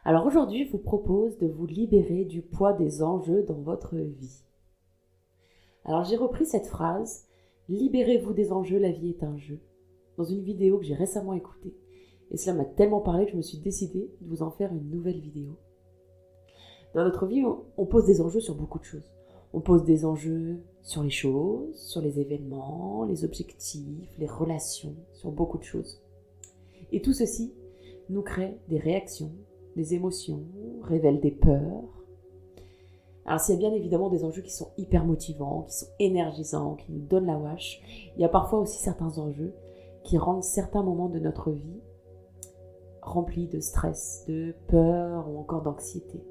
Alors aujourd'hui, je vous propose de vous libérer du poids des enjeux dans votre vie. Alors j'ai repris cette phrase, libérez-vous des enjeux, la vie est un jeu, dans une vidéo que j'ai récemment écoutée. Et cela m'a tellement parlé que je me suis décidée de vous en faire une nouvelle vidéo. Dans notre vie, on pose des enjeux sur beaucoup de choses. On pose des enjeux sur les choses, sur les événements, les objectifs, les relations, sur beaucoup de choses. Et tout ceci nous crée des réactions, des émotions, révèle des peurs. Alors s'il y a bien évidemment des enjeux qui sont hyper motivants, qui sont énergisants, qui nous donnent la wash, il y a parfois aussi certains enjeux qui rendent certains moments de notre vie remplis de stress, de peur ou encore d'anxiété.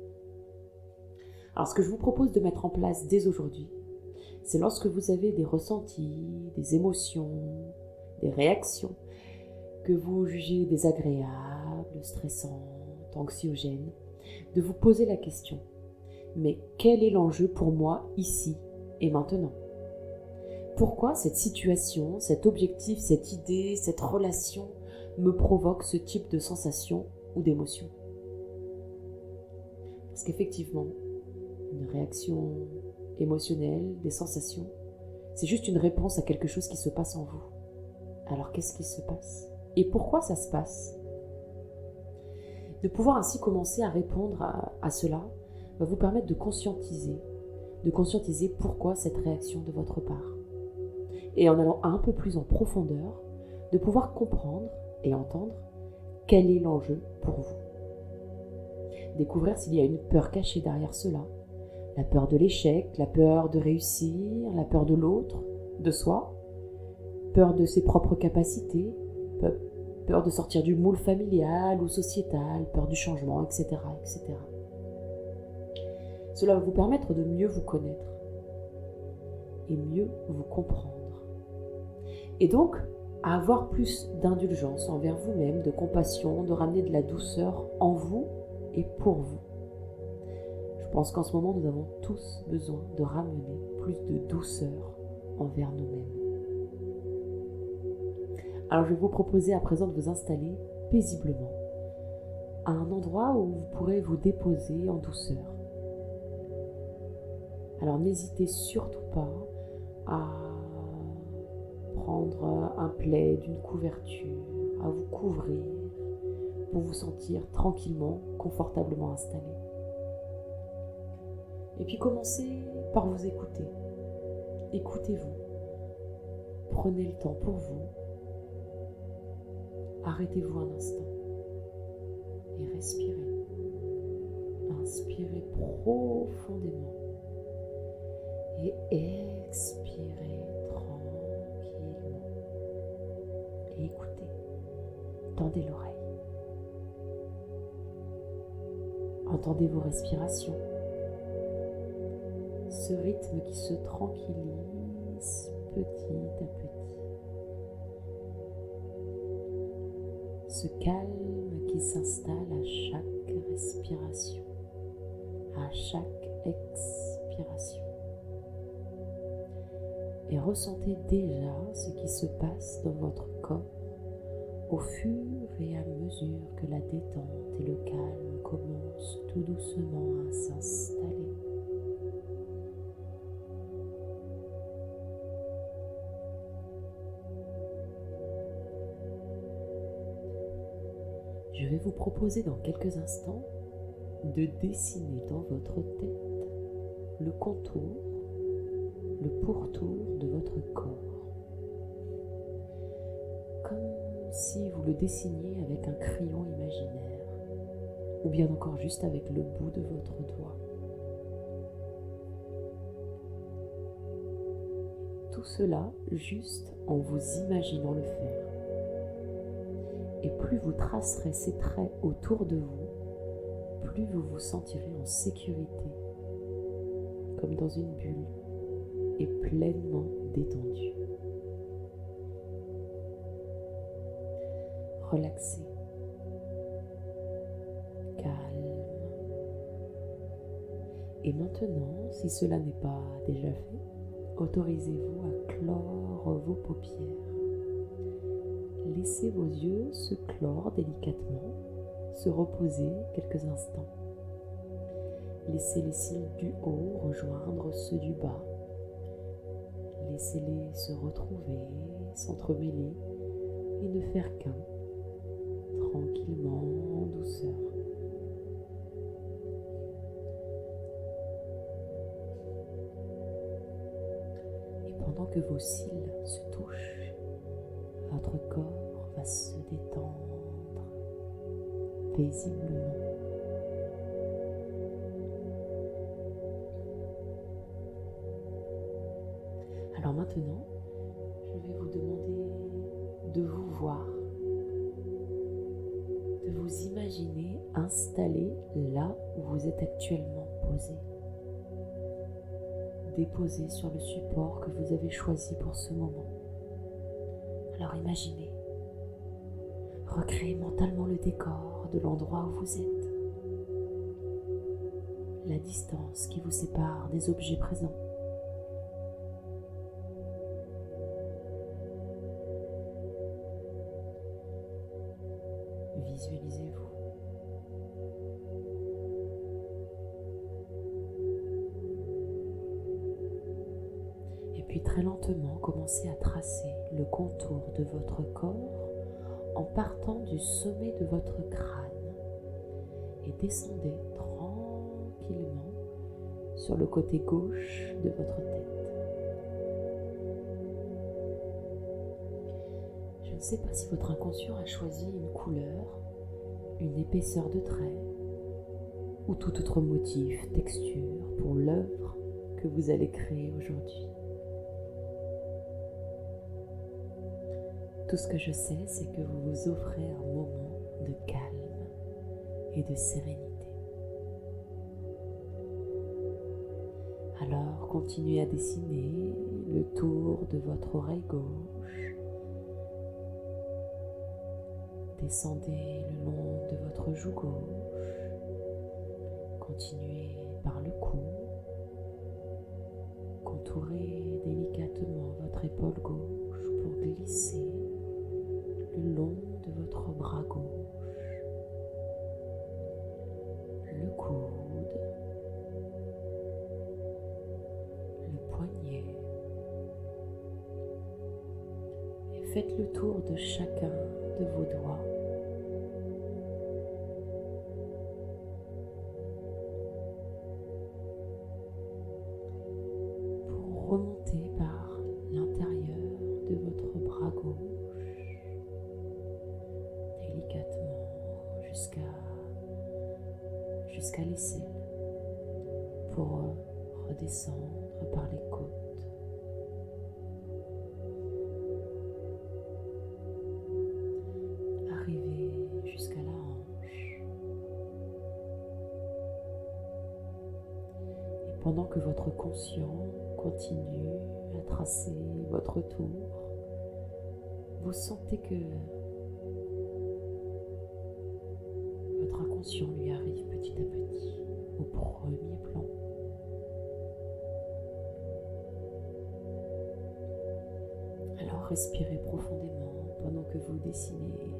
Alors ce que je vous propose de mettre en place dès aujourd'hui, c'est lorsque vous avez des ressentis, des émotions, des réactions que vous jugez désagréables, stressantes, anxiogènes, de vous poser la question, mais quel est l'enjeu pour moi ici et maintenant ? Pourquoi cette situation, cet objectif, cette idée, cette relation me provoque ce type de sensation ou d'émotion ? Parce qu'effectivement, une réaction émotionnelle, des sensations, c'est juste une réponse à quelque chose qui se passe en vous. Alors qu'est-ce qui se passe ? Et pourquoi ça se passe ? De pouvoir ainsi commencer à répondre à cela va vous permettre de conscientiser pourquoi cette réaction de votre part. Et en allant un peu plus en profondeur, de pouvoir comprendre et entendre quel est l'enjeu pour vous. Découvrir s'il y a une peur cachée derrière cela, la peur de l'échec, la peur de réussir, la peur de l'autre, de soi, peur de ses propres capacités, peur de sortir du moule familial ou sociétal, peur du changement, etc., etc. Cela va vous permettre de mieux vous connaître et mieux vous comprendre. Et donc, à avoir plus d'indulgence envers vous-même, de compassion, de ramener de la douceur en vous et pour vous. Je pense qu'en ce moment, nous avons tous besoin de ramener plus de douceur envers nous-mêmes. Alors je vais vous proposer à présent de vous installer paisiblement à un endroit où vous pourrez vous déposer en douceur. Alors n'hésitez surtout pas à prendre un plaid, une couverture, à vous couvrir pour vous sentir tranquillement, confortablement installé. Et puis commencez par vous écouter. Écoutez-vous. Prenez le temps pour vous. Arrêtez-vous un instant et respirez. Inspirez profondément et expirez tranquillement. Et écoutez, tendez l'oreille. Entendez vos respirations, ce rythme qui se tranquillise petit à petit. Ce calme qui s'installe à chaque respiration, à chaque expiration. Et ressentez déjà ce qui se passe dans votre corps au fur et à mesure que la détente et le calme commencent tout doucement à s'installer. Je vais vous proposer dans quelques instants de dessiner dans votre tête le contour, le pourtour de votre corps. Comme si vous le dessiniez avec un crayon imaginaire, ou bien encore juste avec le bout de votre doigt. Tout cela juste en vous imaginant le faire. Et plus vous tracerez ces traits autour de vous, plus vous vous sentirez en sécurité, comme dans une bulle, et pleinement détendu. Relaxé, calme. Et maintenant, si cela n'est pas déjà fait, autorisez-vous à clore vos paupières. Laissez vos yeux se clore délicatement, se reposer quelques instants. Laissez les cils du haut rejoindre ceux du bas. Laissez-les se retrouver, s'entremêler et ne faire qu'un, tranquillement, en douceur. Et pendant que vos cils se touchent, votre corps va se détendre paisiblement. Alors maintenant, je vais vous demander de vous voir, de vous imaginer installé là où vous êtes actuellement posé, déposé sur le support que vous avez choisi pour ce moment. Alors imaginez, recréez mentalement le décor de l'endroit où vous êtes, la distance qui vous sépare des objets présents. Visualisez-vous. Et puis très lentement, commencez à tracer le contour de votre corps en partant du sommet de votre crâne et descendez tranquillement sur le côté gauche de votre tête. Je ne sais pas si votre inconscient a choisi une couleur, une épaisseur de trait ou tout autre motif, texture pour l'œuvre que vous allez créer aujourd'hui. Tout ce que je sais, c'est que vous vous offrez un moment de calme et de sérénité. Alors, continuez à dessiner le tour de votre oreille gauche. Descendez le long de votre joue gauche. Continuez par le cou. Contourez délicatement votre épaule gauche pour glisser le long de votre bras gauche. Le coude. Le poignet. Et faites le tour de chacun de vos doigts. Pour remonter par l'intérieur de votre bras gauche, délicatement jusqu'à l'aisselle, pour redescendre par les côtes. Arriver jusqu'à la hanche. Et pendant que votre conscient continue à tracer votre tour, vous sentez que votre inconscient lui arrive petit à petit au premier plan. Alors respirez profondément pendant que vous dessinez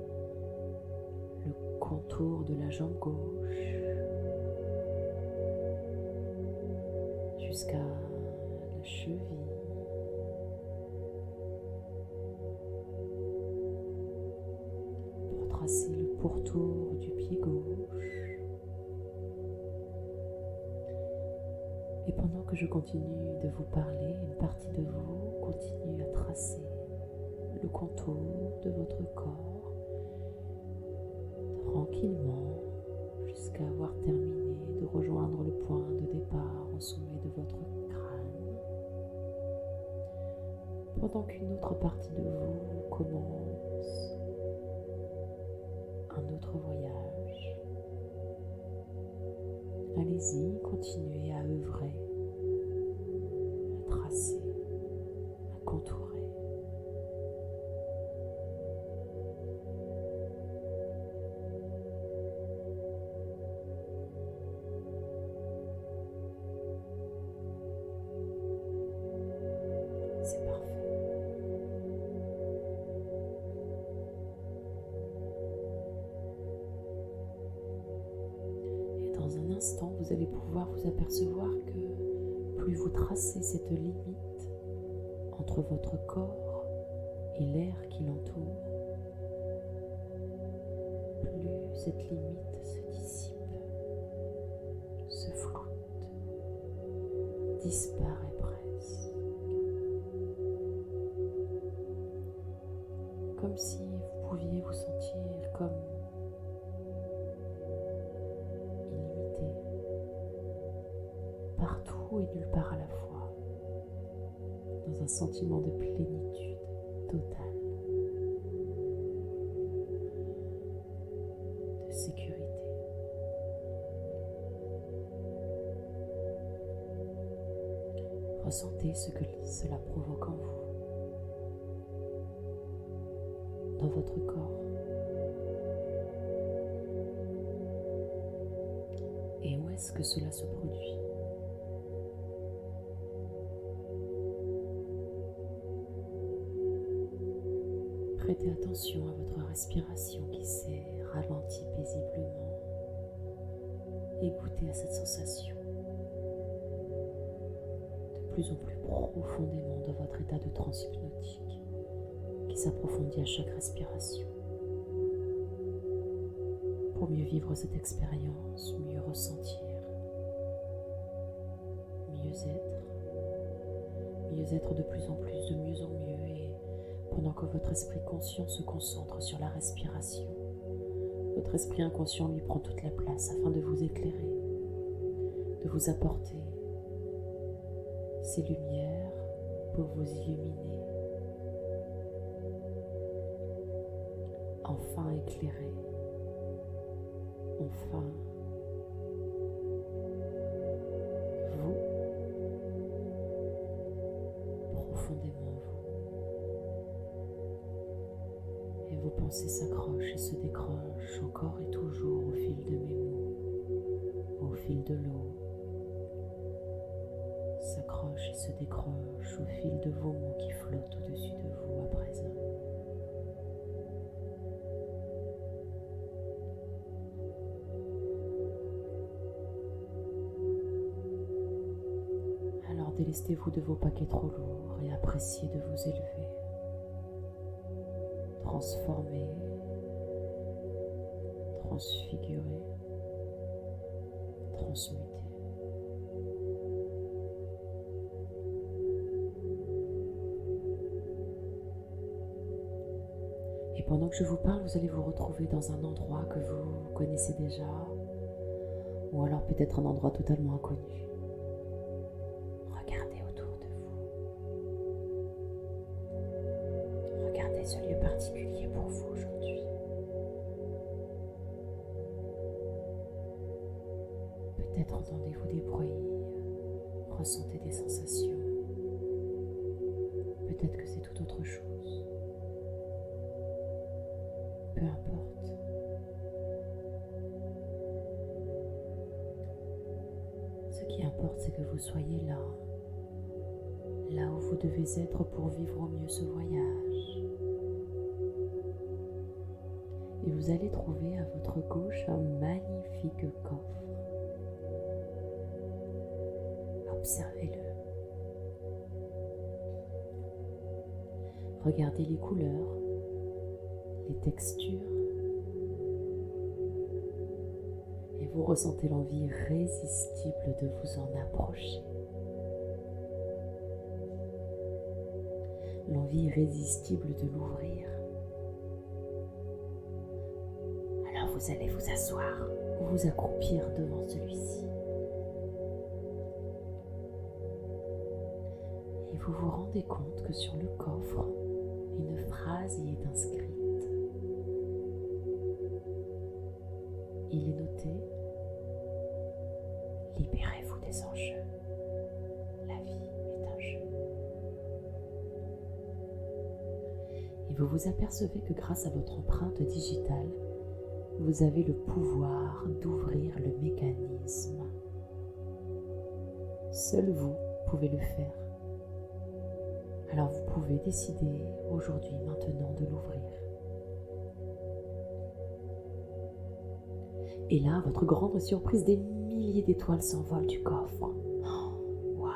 le contour de la jambe gauche jusqu'à la cheville. Pour tracer le pourtour du pied gauche. Et pendant que je continue de vous parler, une partie de vous continue à tracer le contour de votre corps tranquillement jusqu'à avoir terminé de rejoindre le point de départ au sommet de votre crâne. Pendant qu'une autre partie de vous commence un autre voyage. Allez-y, continuez à œuvrer, à tracer, à contourer. C'est parfait. Dans un instant, vous allez pouvoir vous apercevoir que plus vous tracez cette limite entre votre corps et l'air qui l'entoure, plus cette limite se dissipe, se floute, disparaît presque. Comme si vous pouviez vous sentir comme illimité, partout et nulle part à la fois, dans un sentiment de plénitude totale, de sécurité. Ressentez ce que cela provoque en vous, dans votre corps. Et où est-ce que cela se produit? Prêtez attention à votre respiration qui s'est ralentie paisiblement et goûtez à cette sensation de plus en plus profondément dans votre état de transe hypnotique qui s'approfondit à chaque respiration. Pour mieux vivre cette expérience, mieux ressentir, mieux être de plus en plus, de mieux en mieux, et pendant que votre esprit conscient se concentre sur la respiration, votre esprit inconscient lui prend toute la place afin de vous éclairer, de vous apporter ces lumières pour vous illuminer, enfin éclairer, enfin vous, profondément vous. Et vos pensées s'accrochent et se décrochent encore et toujours au fil de mes mots, au fil de l'eau, s'accrochent et se décrochent au fil de vos mots qui flottent au-dessus de vous à présent. Alors délestez-vous de vos paquets trop lourds et appréciez de vous élever, transformer, transfigurer, transmuter. Et pendant que je vous parle, vous allez vous retrouver dans un endroit que vous connaissez déjà, ou alors peut-être un endroit totalement inconnu. Regardez autour de vous. Regardez ce lieu particulier pour vous aujourd'hui. Peut-être entendez-vous des bruits, ressentez des sensations. Peut-être que c'est tout autre chose. Peu importe. Ce qui importe, c'est que vous soyez là où vous devez être pour vivre au mieux ce voyage. Et vous allez trouver à votre gauche un magnifique coffre. Observez-le. Regardez les couleurs, les textures, et vous ressentez l'envie irrésistible de vous en approcher. L'envie irrésistible de l'ouvrir. Alors vous allez vous asseoir ou vous accroupir devant celui-ci. Et vous vous rendez compte que sur le coffre, une phrase y est inscrite. Il est noté « Libérez-vous des enjeux. La vie est un jeu. » Et vous vous apercevez que grâce à votre empreinte digitale, vous avez le pouvoir d'ouvrir le mécanisme. Seul vous pouvez le faire. Alors vous pouvez décider aujourd'hui, maintenant, de l'ouvrir. Et là, à votre grande surprise, des milliers d'étoiles s'envolent du coffre. Oh, waouh!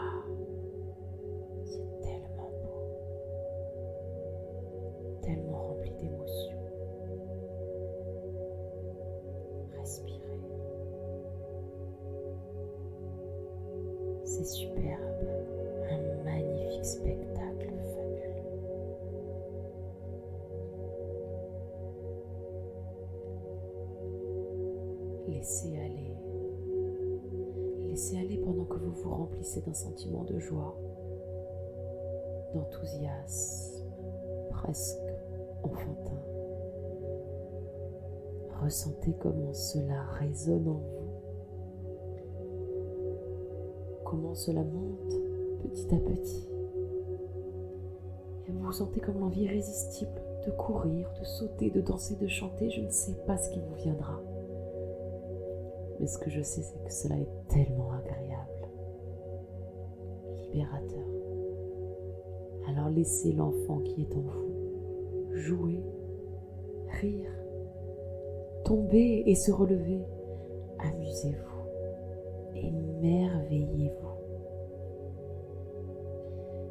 C'est tellement beau, tellement rempli d'émotions. Respirez. C'est superbe, un magnifique spectacle fabuleux. Laissez aller. Laissez aller pendant que vous vous remplissez d'un sentiment de joie, d'enthousiasme, presque enfantin. Ressentez comment cela résonne en vous, comment cela monte petit à petit. Et vous vous sentez comme l'envie irrésistible de courir, de sauter, de danser, de chanter. Je ne sais pas ce qui vous viendra. Mais ce que je sais, c'est que cela est tellement agréable, libérateur. Alors laissez l'enfant qui est en vous jouer, rire, tomber et se relever. Amusez-vous, émerveillez-vous.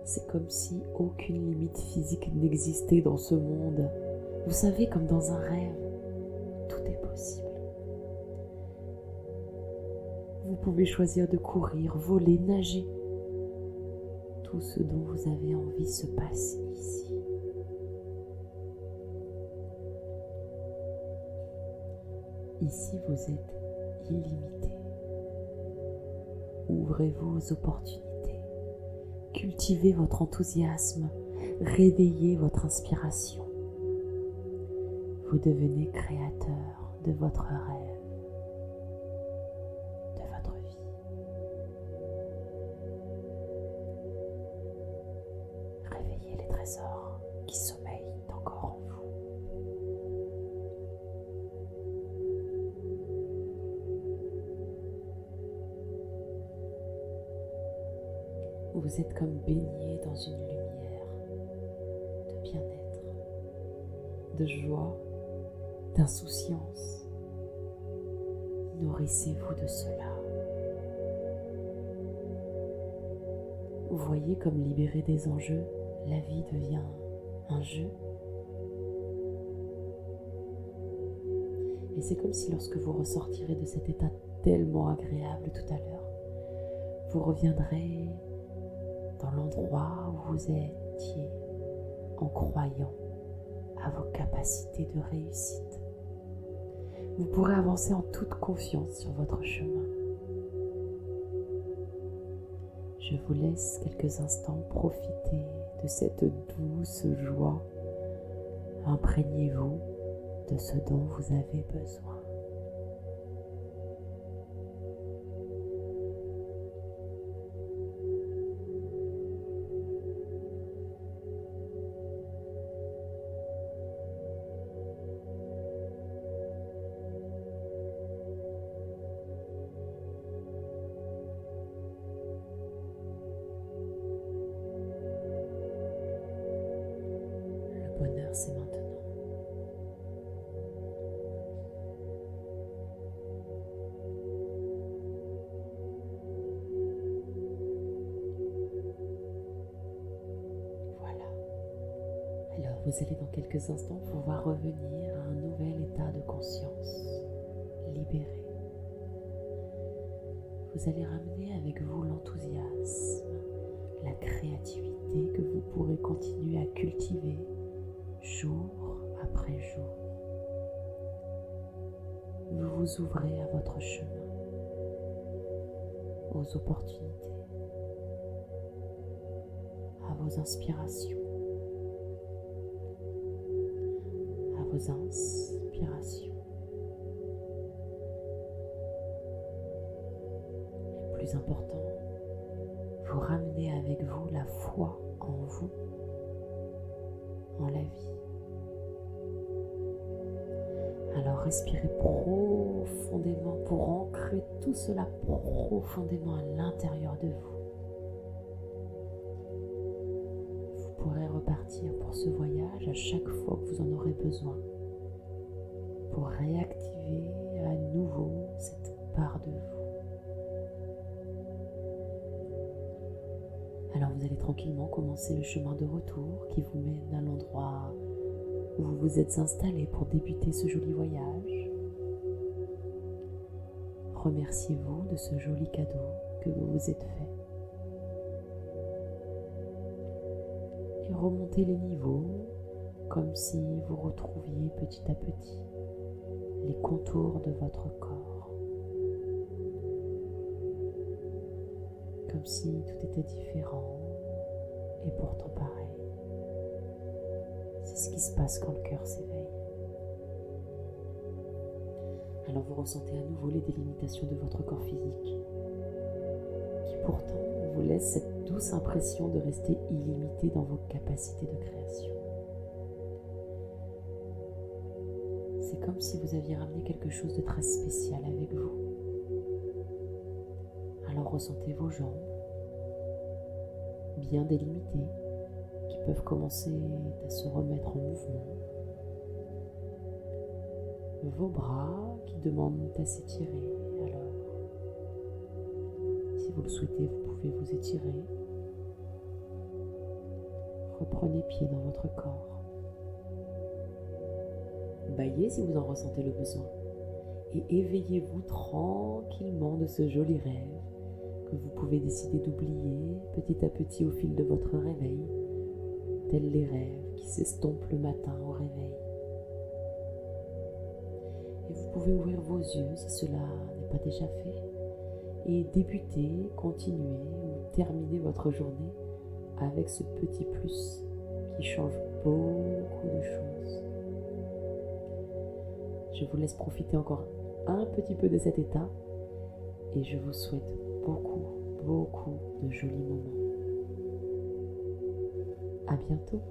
C'est comme si aucune limite physique n'existait dans ce monde. Vous savez, comme dans un rêve, tout est possible. Vous pouvez choisir de courir, voler, nager. Tout ce dont vous avez envie se passe ici. Ici, vous êtes illimité. Ouvrez-vous aux opportunités. Cultivez votre enthousiasme. Réveillez votre inspiration. Vous devenez créateur de votre rêve. Réveillez les trésors qui sommeillent encore en vous. Vous êtes comme baigné dans une lumière de bien-être, de joie, d'insouciance. Nourrissez-vous de cela. Vous voyez comme libéré des enjeux, la vie devient un jeu. Et c'est comme si lorsque vous ressortirez de cet état tellement agréable tout à l'heure, vous reviendrez dans l'endroit où vous étiez en croyant à vos capacités de réussite. Vous pourrez avancer en toute confiance sur votre chemin. Je vous laisse quelques instants profiter de cette douce joie. Imprégnez-vous de ce dont vous avez besoin. Le bonheur, c'est maintenant. Alors, vous allez dans quelques instants pouvoir revenir à un nouvel état de conscience, libéré. Vous allez ramener avec vous l'enthousiasme, la créativité que vous pourrez continuer à cultiver jour après jour. Vous vous ouvrez à votre chemin, aux opportunités, à vos inspirations, à vos inspirations. Et plus important, vous ramenez avec vous la foi en vous, en la vie. Alors respirez profondément pour ancrer tout cela profondément à l'intérieur de vous. Vous pourrez repartir pour ce voyage à chaque fois que vous en aurez besoin pour réactiver à nouveau cette part de vous. Alors vous allez tranquillement commencer le chemin de retour qui vous mène à l'endroit où vous vous êtes installé pour débuter ce joli voyage. Remerciez-vous de ce joli cadeau que vous vous êtes fait. Et remontez les niveaux comme si vous retrouviez petit à petit les contours de votre corps. Comme si tout était différent et pourtant pareil. C'est ce qui se passe quand le cœur s'éveille. Alors vous ressentez à nouveau les délimitations de votre corps physique, qui pourtant vous laisse cette douce impression de rester illimité dans vos capacités de création. C'est comme si vous aviez ramené quelque chose de très spécial avec vous. Alors ressentez vos jambes, bien délimitées, qui peuvent commencer à se remettre en mouvement. Vos bras qui demandent à s'étirer. Alors, si vous le souhaitez, vous pouvez vous étirer. Reprenez pied dans votre corps. Bâillez si vous en ressentez le besoin. Et éveillez-vous tranquillement de ce joli rêve que vous pouvez décider d'oublier petit à petit au fil de votre réveil, tels les rêves qui s'estompent le matin au réveil. Et vous pouvez ouvrir vos yeux si cela n'est pas déjà fait et débuter, continuer ou terminer votre journée avec ce petit plus qui change beaucoup de choses. Je vous laisse profiter encore un petit peu de cet état et je vous souhaite beaucoup de jolis moments. À bientôt.